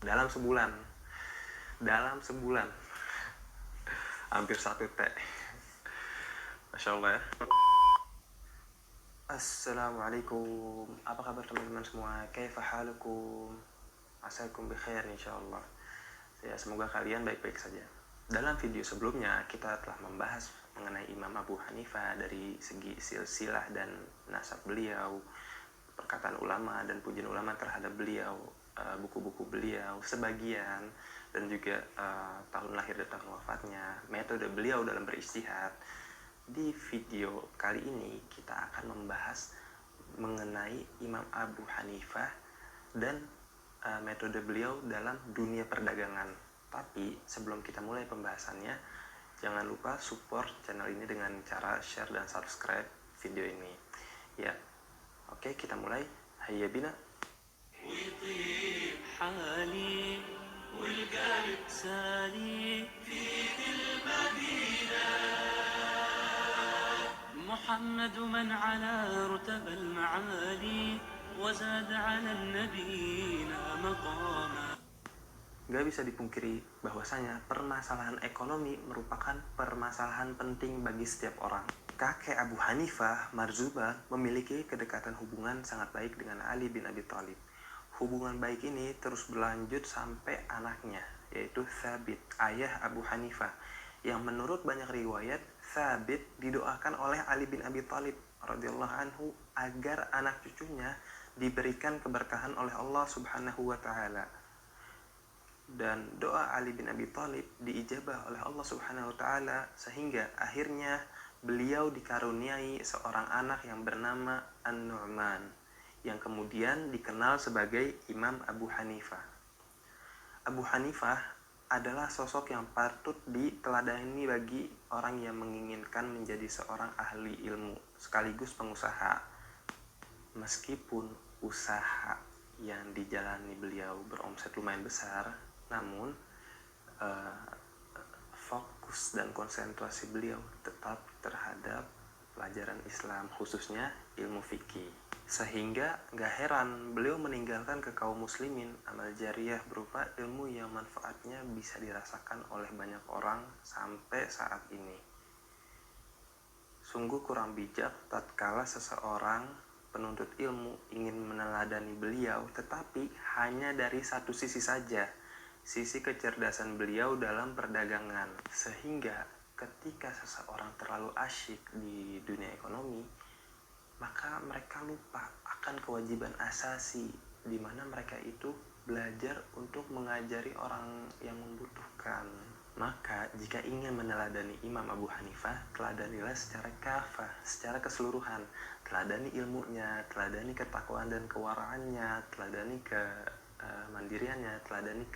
dalam sebulan. Hampir 1 T. Masya Allah ya. Assalamualaikum. Apa kabar teman-teman semua? Kaifa halukum? Asakum bikhair insyaallah. Ya, semoga kalian baik-baik saja. Dalam video sebelumnya kita telah membahas mengenai Imam Abu Hanifah dari segi silsilah dan nasab beliau, perkataan ulama dan pujian ulama terhadap beliau, buku-buku beliau sebagian, dan juga tahun lahir dan tahun wafatnya, metode beliau dalam beristihad. Di video kali ini kita akan membahas mengenai Imam Abu Hanifah dan metode beliau dalam dunia perdagangan. Tapi sebelum kita mulai pembahasannya, jangan lupa support channel ini dengan cara share dan subscribe video ini. Ya, oke, kita mulai. Hayya bina. محمد من على رتب المعالي وزاد على النبيين مقاما. Gak bisa dipungkiri bahwasanya permasalahan ekonomi merupakan permasalahan penting bagi setiap orang. Kakek Abu Hanifah, Marzuban, memiliki kedekatan hubungan sangat baik dengan Ali bin Abi Thalib. Hubungan baik ini terus berlanjut sampai anaknya, yaitu Thabit, ayah Abu Hanifah, yang menurut banyak riwayat, Thabit didoakan oleh Ali bin Abi Thalib radhiyallahu anhu agar anak cucunya diberikan keberkahan oleh Allah Subhanahu wa taala. Dan doa Ali bin Abi Thalib diijabah oleh Allah Subhanahu wa taala sehingga akhirnya beliau dikaruniai seorang anak yang bernama An-Nu'man yang kemudian dikenal sebagai Imam Abu Hanifah. Abu Hanifah adalah sosok yang patut diteladani bagi orang yang menginginkan menjadi seorang ahli ilmu sekaligus pengusaha. Meskipun usaha yang dijalani beliau beromset lumayan besar, namun fokus dan konsentrasi beliau tetap terhadap pelajaran Islam, khususnya ilmu fikih. Sehingga gak heran beliau meninggalkan ke kaum muslimin amal jariyah berupa ilmu yang manfaatnya bisa dirasakan oleh banyak orang sampai saat ini. Sungguh kurang bijak tatkala seseorang penuntut ilmu ingin meneladani beliau tetapi hanya dari satu sisi saja, sisi kecerdasan beliau dalam perdagangan, sehingga ketika seseorang terlalu asyik di dunia ekonomi, maka mereka lupa akan kewajiban asasi di mana mereka itu belajar untuk mengajari orang yang membutuhkan. Maka jika ingin meneladani Imam Abu Hanifah, teladanilah secara kafah, secara keseluruhan. Teladani ilmunya, teladani ketakwaan dan kewaraannya, teladani kemandiriannya, teladani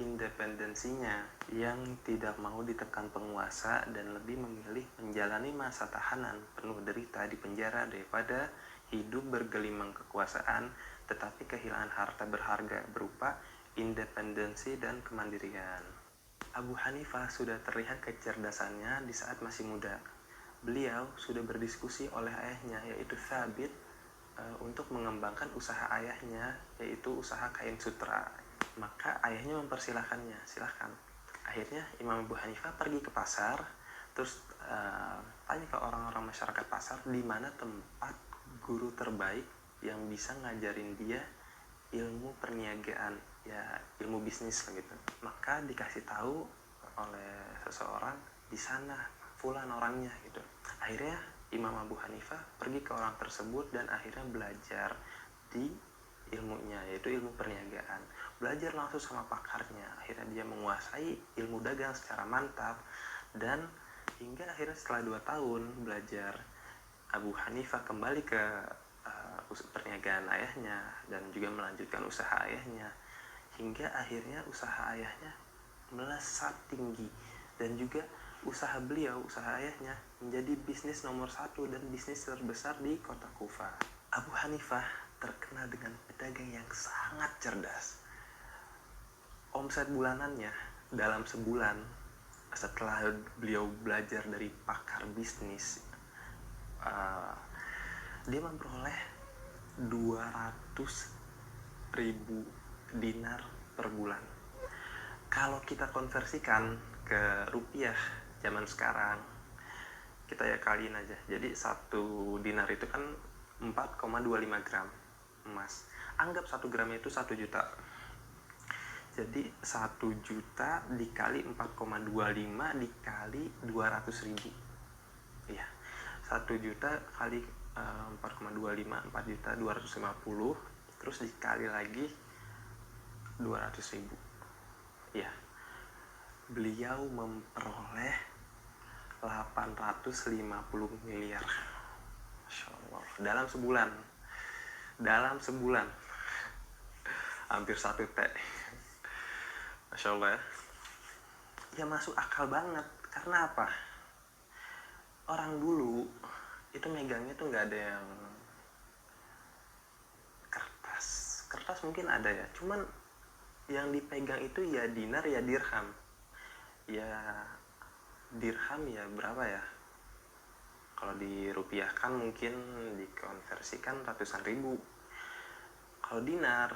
independensinya yang tidak mau ditekan penguasa dan lebih memilih menjalani masa tahanan penuh derita di penjara daripada hidup bergelimang kekuasaan tetapi kehilangan harta berharga berupa independensi dan kemandirian. Abu Hanifah sudah terlihat kecerdasannya di saat masih muda. Beliau sudah berdiskusi oleh ayahnya yaitu Thabit untuk mengembangkan usaha ayahnya yaitu usaha kain sutra. Maka ayahnya mempersilahkannya, silahkan. Akhirnya Imam Abu Hanifah pergi ke pasar, terus tanya ke orang-orang masyarakat pasar di mana tempat guru terbaik yang bisa ngajarin dia ilmu perniagaan, ya ilmu bisnis gitu. Maka dikasih tahu oleh seseorang di sana, fulan orangnya gitu. Akhirnya Imam Abu Hanifah pergi ke orang tersebut dan akhirnya belajar di ilmunya yaitu ilmu perniagaan. Belajar langsung sama pakarnya, akhirnya dia menguasai ilmu dagang secara mantap. Dan hingga akhirnya setelah 2 tahun belajar, Abu Hanifah kembali ke perniagaan ayahnya dan juga melanjutkan usaha ayahnya hingga akhirnya usaha ayahnya melesat tinggi dan juga usaha beliau, usaha ayahnya menjadi bisnis nomor 1 dan bisnis terbesar di kota Kufah. Abu Hanifah terkenal dengan pedagang yang sangat cerdas. Omset bulanannya dalam sebulan setelah beliau belajar dari pakar bisnis, dia memperoleh 200.000 dinar per bulan. Kalau kita konversikan ke rupiah zaman sekarang, kita ya kaliin aja. Jadi 1 dinar itu kan 4,25 gram emas. Anggap 1 gramnya itu 1 juta. Jadi 1 juta dikali 4,25 dikali 200 ribu. Iya, 1 juta kali 4,25, 4 juta 250, terus dikali lagi 200 ribu. Iya, beliau memperoleh 850 miliar. Masya Allah, dalam sebulan hampir 1 T. Masya Allah ya. Ya masuk akal banget. Karena apa? Orang dulu itu megangnya tuh nggak ada yang kertas mungkin ada ya, cuman yang dipegang itu ya dinar ya dirham. Ya dirham ya berapa ya, kalau dirupiahkan mungkin dikonversikan ratusan ribu. Kalau dinar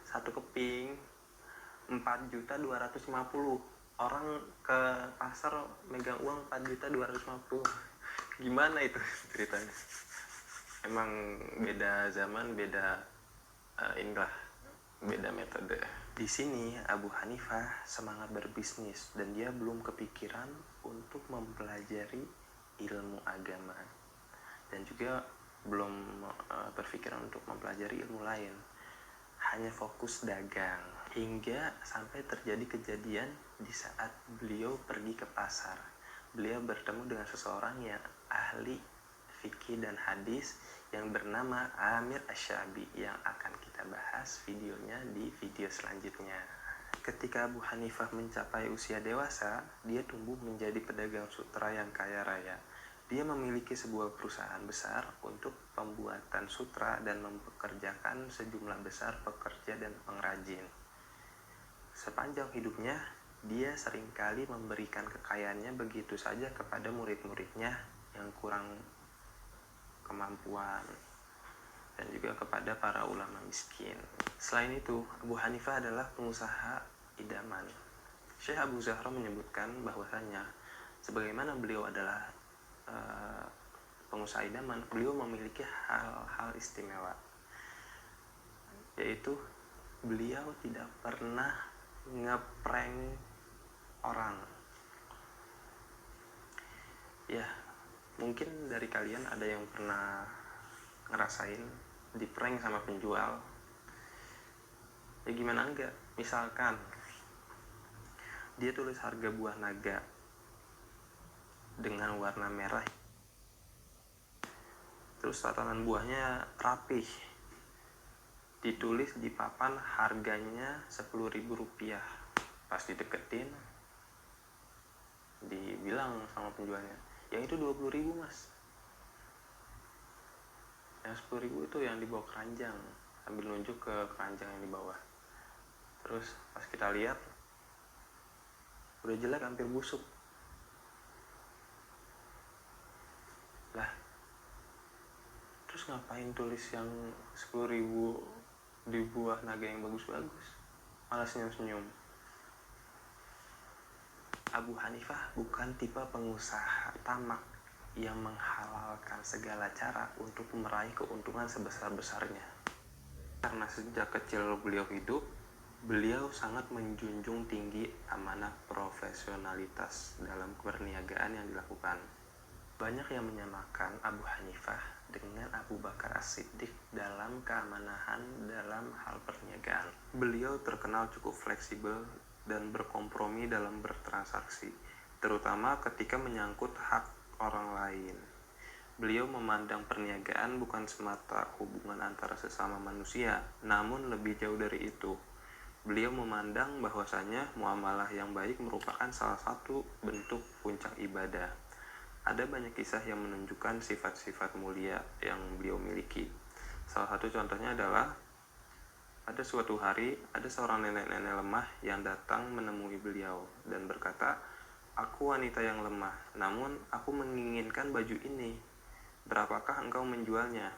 1 keping 4.250.000. Orang ke pasar megang uang 4.250.000. Gimana itu ceritanya? Emang beda zaman, beda inilah, beda metode. Di sini Abu Hanifah semangat berbisnis dan dia belum kepikiran untuk mempelajari ilmu agama dan juga belum berpikiran untuk mempelajari ilmu lain. Hanya fokus dagang hingga sampai terjadi kejadian di saat beliau pergi ke pasar. Beliau bertemu dengan seseorang yang ahli fikih dan hadis yang bernama Amir Asy-Syabi yang akan kita bahas videonya di video selanjutnya. Ketika Abu Hanifah mencapai usia dewasa, dia tumbuh menjadi pedagang sutra yang kaya raya. Dia memiliki sebuah perusahaan besar untuk pembuatan sutra dan mempekerjakan sejumlah besar pekerja dan pengrajin. Sepanjang hidupnya, dia seringkali memberikan kekayaannya begitu saja kepada murid-muridnya yang kurang kemampuan dan juga kepada para ulama miskin. Selain itu, Abu Hanifah adalah pengusaha idaman. Syekh Abu Zahra menyebutkan bahwasanya sebagaimana beliau adalah pengusaha idaman, beliau memiliki hal-hal istimewa, yaitu beliau tidak pernah ngeprank orang. Ya, mungkin dari kalian ada yang pernah ngerasain di prank sama penjual. Ya gimana enggak, misalkan dia tulis harga buah naga dengan warna merah, terus tatanan buahnya rapih, ditulis di papan harganya Rp10.000. Pas dideketin, dibilang sama penjualnya, yang itu 20.000 mas, yang 10.000 itu yang dibawa keranjang, sambil nunjuk ke keranjang yang di bawah. Terus pas kita lihat udah jelek, hampir busuk. Lah, terus ngapain tulis yang 10.000 di buah naga yang bagus-bagus, malah senyum-senyum. Abu Hanifah bukan tipe pengusaha tamak yang menghalalkan segala cara untuk meraih keuntungan sebesar-besarnya. Karena sejak kecil beliau hidup, beliau sangat menjunjung tinggi amanah profesionalitas dalam perniagaan yang dilakukan. Banyak yang menyamakan Abu Hanifah dengan Abu Bakar As-Siddiq dalam keamanahan dalam hal perniagaan. Beliau terkenal cukup fleksibel dan berkompromi dalam bertransaksi, terutama ketika menyangkut hak orang lain. Beliau memandang perniagaan bukan semata hubungan antara sesama manusia, namun lebih jauh dari itu. Beliau memandang bahwasanya muamalah yang baik merupakan salah satu bentuk puncak ibadah. Ada banyak kisah yang menunjukkan sifat-sifat mulia yang beliau miliki. Salah satu contohnya adalah pada suatu hari ada seorang nenek-nenek lemah yang datang menemui beliau dan berkata, "Aku wanita yang lemah, namun aku menginginkan baju ini. Berapakah engkau menjualnya?"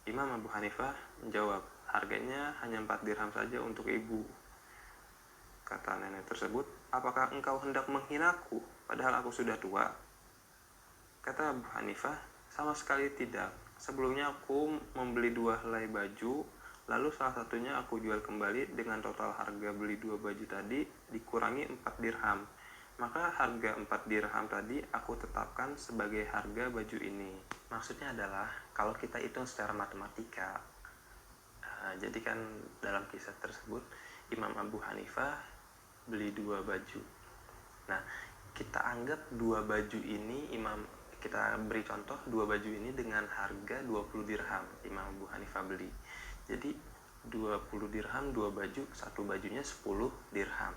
Imam Abu Hanifah menjawab, Harganya hanya 4 dirham saja untuk ibu. Kata nenek tersebut, apakah engkau hendak menghinaku, padahal aku sudah tua? Kata Abu Hanifah, sama sekali tidak. Sebelumnya aku membeli 2 helai baju, lalu salah satunya aku jual kembali dengan total harga beli 2 baju tadi dikurangi 4 dirham. Maka harga 4 dirham tadi aku tetapkan sebagai harga baju ini. Maksudnya adalah, kalau kita hitung secara matematika, jadi kan dalam kisah tersebut, Imam Abu Hanifah beli 2 baju. Nah, kita anggap 2 baju ini kita beri contoh 2 baju ini dengan harga 20 dirham Imam Abu Hanifah beli. Jadi 20 dirham 2 baju, satu bajunya 10 dirham.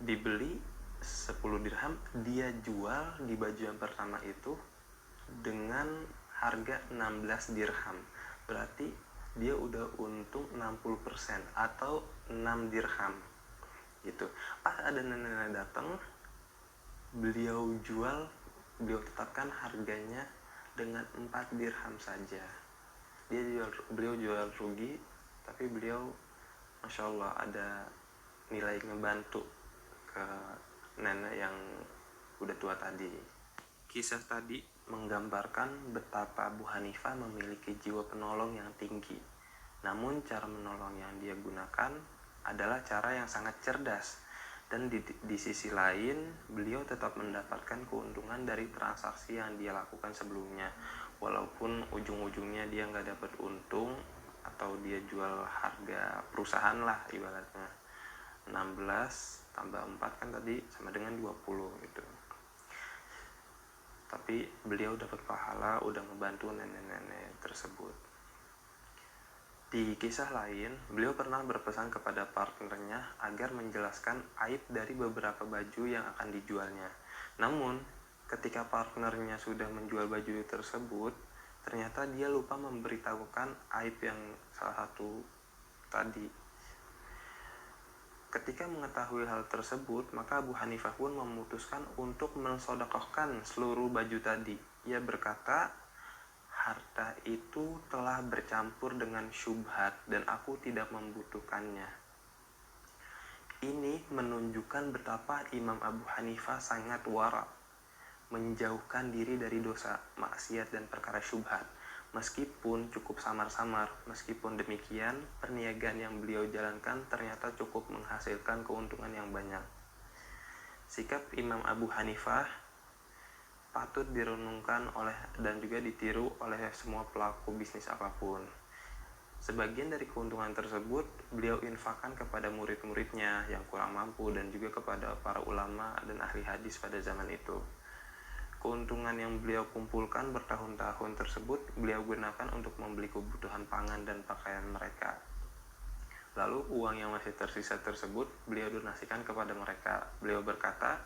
Dibeli 10 dirham, dia jual di baju yang pertama itu dengan harga 16 dirham. Berarti dia udah untung 60% atau 6 dirham. Gitu. Pas ada nenek datang, beliau tetapkan harganya dengan 4 dirham saja. Beliau jual rugi, tapi beliau Masya Allah ada nilai ngebantu ke nenek yang udah tua tadi. Kisah tadi menggambarkan betapa Abu Hanifah memiliki jiwa penolong yang tinggi. Namun cara menolong yang dia gunakan adalah cara yang sangat cerdas. Dan di sisi lain, beliau tetap mendapatkan keuntungan dari transaksi yang dia lakukan sebelumnya. Walaupun ujung-ujungnya dia nggak dapat untung, atau dia jual harga perusahaan lah ibaratnya. 16 tambah 4 kan tadi sama dengan 20 gitu. Tapi beliau dapat pahala udah ngebantu nenek-nenek tersebut. Di kisah lain, beliau pernah berpesan kepada partnernya agar menjelaskan aib dari beberapa baju yang akan dijualnya. Namun, ketika partnernya sudah menjual baju tersebut, ternyata dia lupa memberitahukan aib yang salah satu tadi. Ketika mengetahui hal tersebut, maka Abu Hanifah pun memutuskan untuk mensedekahkan seluruh baju tadi. Ia berkata, harta itu telah bercampur dengan syubhat dan aku tidak membutuhkannya. Ini menunjukkan betapa Imam Abu Hanifah sangat wara, menjauhkan diri dari dosa, maksiat dan perkara syubhat. Meskipun cukup samar-samar, meskipun demikian, perniagaan yang beliau jalankan ternyata cukup menghasilkan keuntungan yang banyak. Sikap Imam Abu Hanifah patut direnungkan dan juga ditiru oleh semua pelaku bisnis apapun. Sebagian dari keuntungan tersebut beliau infakkan kepada murid-muridnya yang kurang mampu dan juga kepada para ulama dan ahli hadis pada zaman itu. Keuntungan yang beliau kumpulkan bertahun-tahun tersebut beliau gunakan untuk membeli kebutuhan pangan dan pakaian mereka. Lalu uang yang masih tersisa tersebut beliau donasikan kepada mereka. Beliau berkata,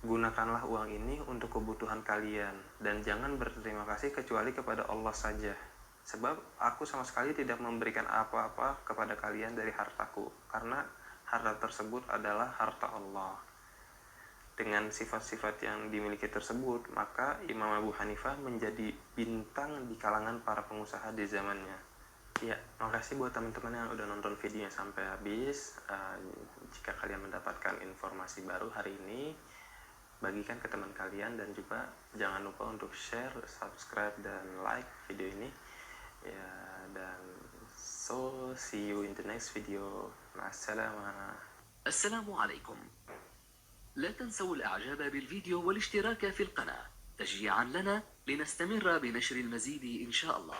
gunakanlah uang ini untuk kebutuhan kalian dan jangan berterima kasih kecuali kepada Allah saja. Sebab aku sama sekali tidak memberikan apa-apa kepada kalian dari hartaku, karena harta tersebut adalah harta Allah. Dengan sifat-sifat yang dimiliki tersebut, maka Imam Abu Hanifah menjadi bintang di kalangan para pengusaha di zamannya. Ya, makasih buat teman-teman yang udah nonton videonya sampai habis. Jika kalian mendapatkan informasi baru hari ini, bagikan ke teman kalian dan juga jangan lupa untuk share, subscribe, dan like video ini. Ya, dan see you in the next video. Ma'assalamah. السلام عليكم. لا تنسوا الإعجاب بالفيديو والاشتراك في القناة تشجيعا لنا لنستمر بنشر المزيد إن شاء الله.